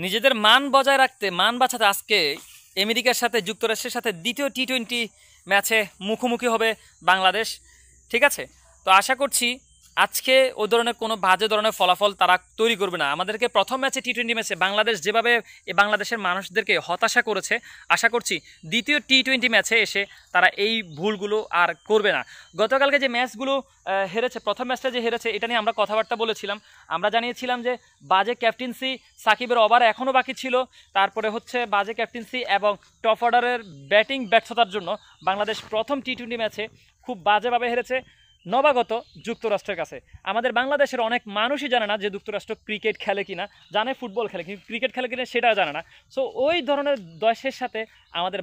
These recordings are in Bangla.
নিজেদের মান বজায় রাখতে, মান বাঁচাতে আজকে আমেরিকার সাথে যুক্তরাষ্ট্রের সাথে দ্বিতীয় টি-20 ম্যাচে মুখোমুখি হবে বাংলাদেশ। ঠিক আছে, তো আশা করছি আজকে ওই ধরনের কোনো বাজে ধরনের ফলাফল তারা তৈরি করবে না। আমাদেরকে প্রথম ম্যাচে টি-20 ম্যাচে বাংলাদেশ যেভাবে বাংলাদেশের মানুষদেরকে হতাশা করেছে, আশা করছি দ্বিতীয় টি-20 ম্যাচে এসে তারা এই ভুলগুলো আর করবে না। গতকালকে যে ম্যাচগুলো হেরেছে, প্রথম ম্যাচটা যে হেরেছে, এটা নিয়ে আমরা কথাবার্তা বলেছিলাম। আমরা জানিয়েছিলাম যে বাজে ক্যাপ্টেন্সি, সাকিবের ওভার এখনও বাকি ছিল, তারপরে হচ্ছে বাজে ক্যাপ্টেন্সি এবং টপ অর্ডারের ব্যাটিং ব্যর্থতার জন্য বাংলাদেশ প্রথম টি-20 ম্যাচে খুব বাজেভাবে হেরেছে নবাগত যুক্তরাষ্ট্রের কাছে। আমাদের বাংলাদেশের অনেক মানুষই জানে না যে যুক্তরাষ্ট্র ক্রিকেট খেলে কিনা, জানে ফুটবল খেলে, কিন্তু ক্রিকেট খেলে কিনা সেটাও জানে না। সো ওই ধরনের দেশের সাথে আমাদের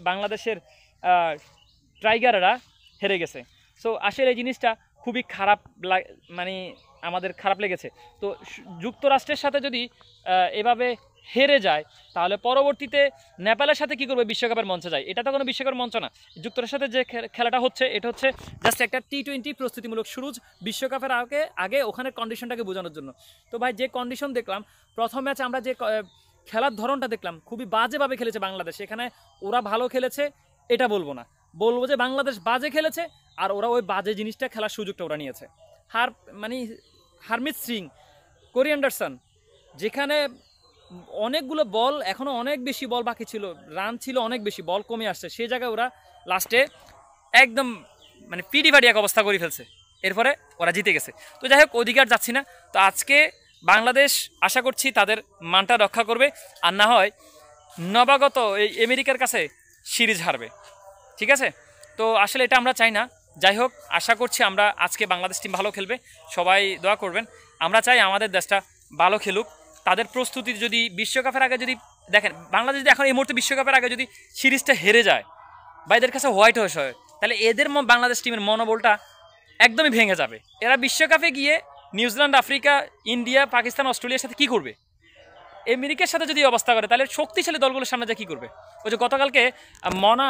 বাংলাদেশের টাইগাররা হেরে গেছে। সো আসলে এই জিনিসটা খুবই খারাপ মানে আমাদের খারাপ লেগেছে। তো যুক্তরাষ্ট্রের সাথে যদি এভাবে হেরে যায়, তাহলে পরবর্তীতে নেপালের সাথে কি করবে, বিশ্বকাপের মঞ্চে যায়। এটা তো কোনো বিশ্বকাপের মঞ্চ না। যুক্তরাষ্ট্রের সাথে যে খেলাটা হচ্ছে, এটা হচ্ছে জাস্ট একটা টি-20 প্রস্তুতিমূলক শুরুজ, বিশ্বকাপের আগে ওখানে কন্ডিশনটাকে বোঝানোর জন্য। তো ভাই, যে কন্ডিশন দেখলাম প্রথম ম্যাচে, আমরা যে খেলার ধরনটা দেখলাম, খুবই বাজেভাবে খেলেছে বাংলাদেশ। এখানে ওরা ভালো খেলেছে এটা বলবো না, বলবো যে বাংলাদেশ বাজে খেলেছে, আর ওরা ওই বাজে জিনিসটা খেলার সুযোগটা ওরা নিয়েছে। মানে হারমিত সিং, কোরি অ্যান্ডারসন, যেখানে অনেকগুলো বল, এখনও অনেক বেশি বল বাকি ছিল, রান ছিল অনেক বেশি, বল কমে আসছে, সেই জায়গায় ওরা লাস্টে একদম মানে পিডি ফাটি এক অবস্থা করে ফেলছে, এরপরে ওরা জিতে গেছে। তো যাই হোক, অধিকার যাচ্ছি না। তো আজকে বাংলাদেশ আশা করছি তাদের মানটা রক্ষা করবে, আর না হয় নবাগত এই আমেরিকার কাছে সিরিজ হারবে। ঠিক আছে, তো আসলে এটা আমরা চাই না। যাই হোক, আশা করছি আমরা আজকে বাংলাদেশ টিম ভালো খেলবে, সবাই দোয়া করবেন। আমরা চাই আমাদের দেশটা ভালো খেলুক। তাদের প্রস্তুতি যদি বিশ্বকাপের আগে যদি দেখেন, বাংলাদেশ যদি এখন এই মুহূর্তে বিশ্বকাপের আগে যদি সিরিজটা হেরে যায় বা এদের কাছে হোয়াইট ওয়াশ হয়, তাহলে এদের বাংলাদেশ টিমের মনোবলটা একদমই ভেঙে যাবে। এরা বিশ্বকাপে গিয়ে নিউজিল্যান্ড, আফ্রিকা, ইন্ডিয়া, পাকিস্তান, অস্ট্রেলিয়ার সাথে কী করবে? আমেরিকার সাথে যদি অবস্থা করে, তাহলে শক্তিশালী দলগুলোর সামনে যা কী করবে? ওই যে গতকালকে মনা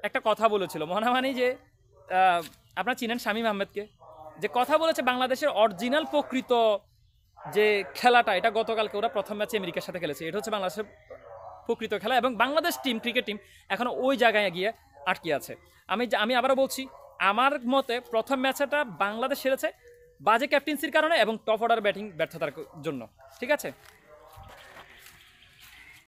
একটা কথা বলেছিল, মনা মানে যে আপনারা চিনেন শামীম আহমেদকে, যে কথা বলেছে বাংলাদেশের অরিজিনাল প্রকৃত যে খেলাটা, এটা গতকালকে ওরা প্রথম ম্যাচে আমেরিকার সাথে খেলেছে, এটা হচ্ছে বাংলাদেশের প্রকৃত খেলা। এবং বাংলাদেশ টিম, ক্রিকেট টিম এখনও ওই জায়গায় গিয়ে আটকে আছে। আমি আবারও বলছি, আমার মতে প্রথম ম্যাচটা বাংলাদেশ হেরেছে বাজে ক্যাপ্টেন্সির কারণে এবং টপ অর্ডার ব্যাটিং ব্যর্থতার জন্য। ঠিক আছে।